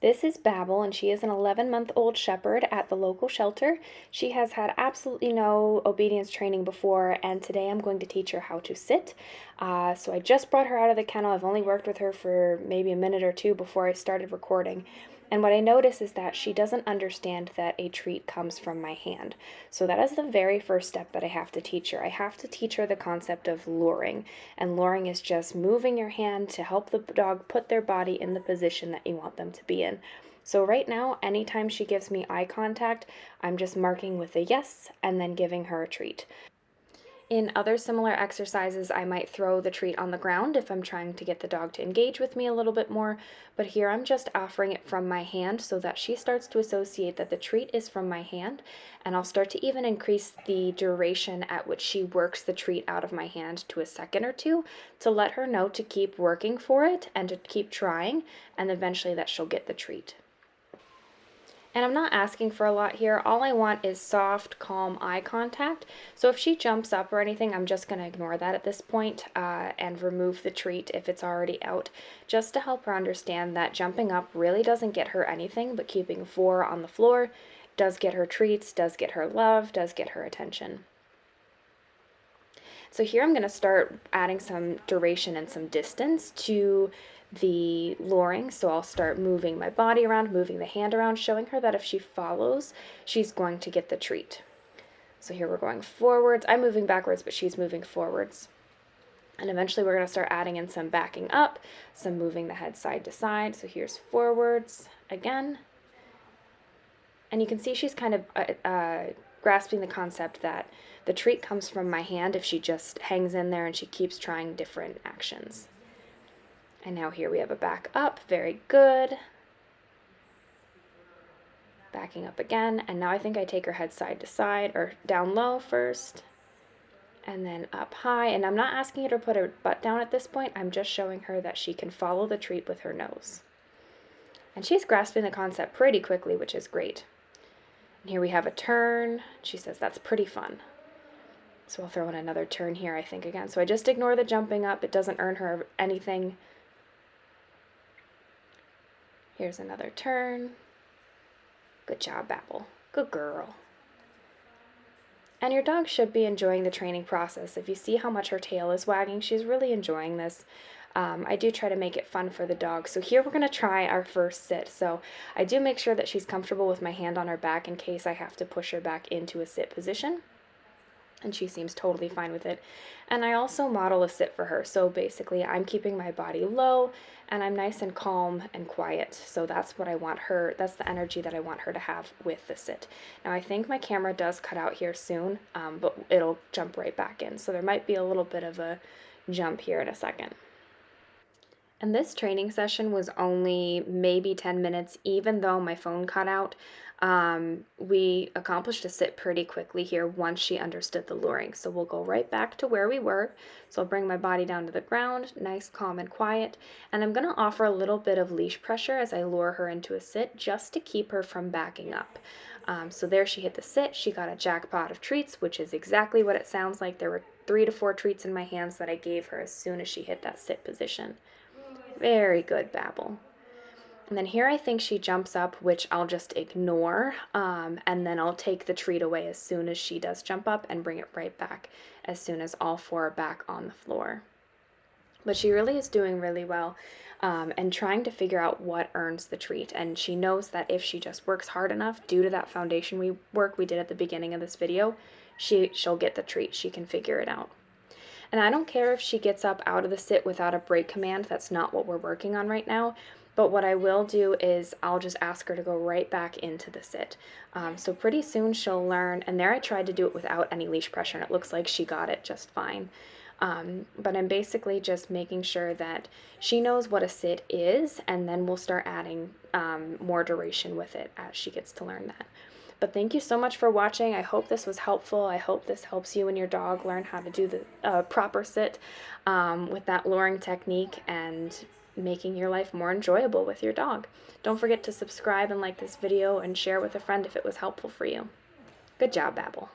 This is Babble, and she is an 11-month-old shepherd at the local shelter. She has had absolutely no obedience training before, and today I'm going to teach her how to sit. So I just brought her out of the kennel. I've only worked with her for maybe a minute or two before I started recording. And what I notice is that she doesn't understand that a treat comes from my hand. So that is the very first step that I have to teach her. I have to teach her the concept of luring. And luring is just moving your hand to help the dog put their body in the position that you want them to be in. So right now, anytime she gives me eye contact, I'm just marking with a yes and then giving her a treat. In other similar exercises, I might throw the treat on the ground if I'm trying to get the dog to engage with me a little bit more, but here I'm just offering it from my hand so that she starts to associate that the treat is from my hand, and I'll start to even increase the duration at which she works the treat out of my hand to a second or two to let her know to keep working for it and to keep trying, and eventually that she'll get the treat. And I'm not asking for a lot here. All I want is soft, calm eye contact. So if she jumps up or anything, I'm just going to ignore that at this point and remove the treat if it's already out, just to help her understand that jumping up really doesn't get her anything, but keeping 4 on the floor does get her treats, does get her love, does get her attention. So here I'm going to start adding some duration and some distance to the luring. So I'll start moving my body around, moving the hand around, showing her that if she follows, she's going to get the treat. So here we're going forwards. I'm moving backwards, but she's moving forwards. And eventually we're going to start adding in some backing up, some moving the head side to side. So here's forwards again. And you can see she's kind of grasping the concept that the treat comes from my hand if she just hangs in there and she keeps trying different actions. And now here we have a back up, very good. Backing up again, and now I think I take her head side to side, or down low first, and then up high. And I'm not asking her to put her butt down at this point, I'm just showing her that she can follow the treat with her nose. And she's grasping the concept pretty quickly, which is great. And here we have a turn. She says that's pretty fun. So I'll throw in another turn here, I think, again. So I just ignore the jumping up. It doesn't earn her anything. Here's another turn. Good job, Babble. Good girl. And your dog should be enjoying the training process. If you see how much her tail is wagging, she's really enjoying this. I do try to make it fun for the dog. So here we're going to try our first sit. So I do make sure that she's comfortable with my hand on her back in case I have to push her back into a sit position. And she seems totally fine with it. And I also model a sit for her. So basically I'm keeping my body low and I'm nice and calm and quiet. So that's what I want her, that's the energy that I want her to have with the sit. Now I think my camera does cut out here soon, but it'll jump right back in. So there might be a little bit of a jump here in a second. And this training session was only maybe 10 minutes, even though my phone cut out. We accomplished a sit pretty quickly here once she understood the luring. So we'll go right back to where we were. So I'll bring my body down to the ground, nice, calm, and quiet. And I'm going to offer a little bit of leash pressure as I lure her into a sit just to keep her from backing up. So there she hit the sit. She got a jackpot of treats, which is exactly what it sounds like. There were 3 to 4 treats in my hands that I gave her as soon as she hit that sit position. Very good, Babble. And then here I think she jumps up, which I'll just ignore, and then I'll take the treat away as soon as she does jump up and bring it right back as soon as all 4 are back on the floor. But she really is doing really well and trying to figure out what earns the treat. And she knows that if she just works hard enough, due to that foundation work we did at the beginning of this video, she'll get the treat. She can figure it out. And I don't care if she gets up out of the sit without a break command. That's not what we're working on right now. But what I will do is I'll just ask her to go right back into the sit. So pretty soon she'll learn. And there I tried to do it without any leash pressure, and it looks like she got it just fine. But I'm basically just making sure that she knows what a sit is, and then we'll start adding more duration with it as she gets to learn that. But thank you so much for watching. I hope this was helpful. I hope this helps you and your dog learn how to do the proper sit with that luring technique and making your life more enjoyable with your dog. Don't forget to subscribe and like this video and share with a friend if it was helpful for you. Good job, Babble.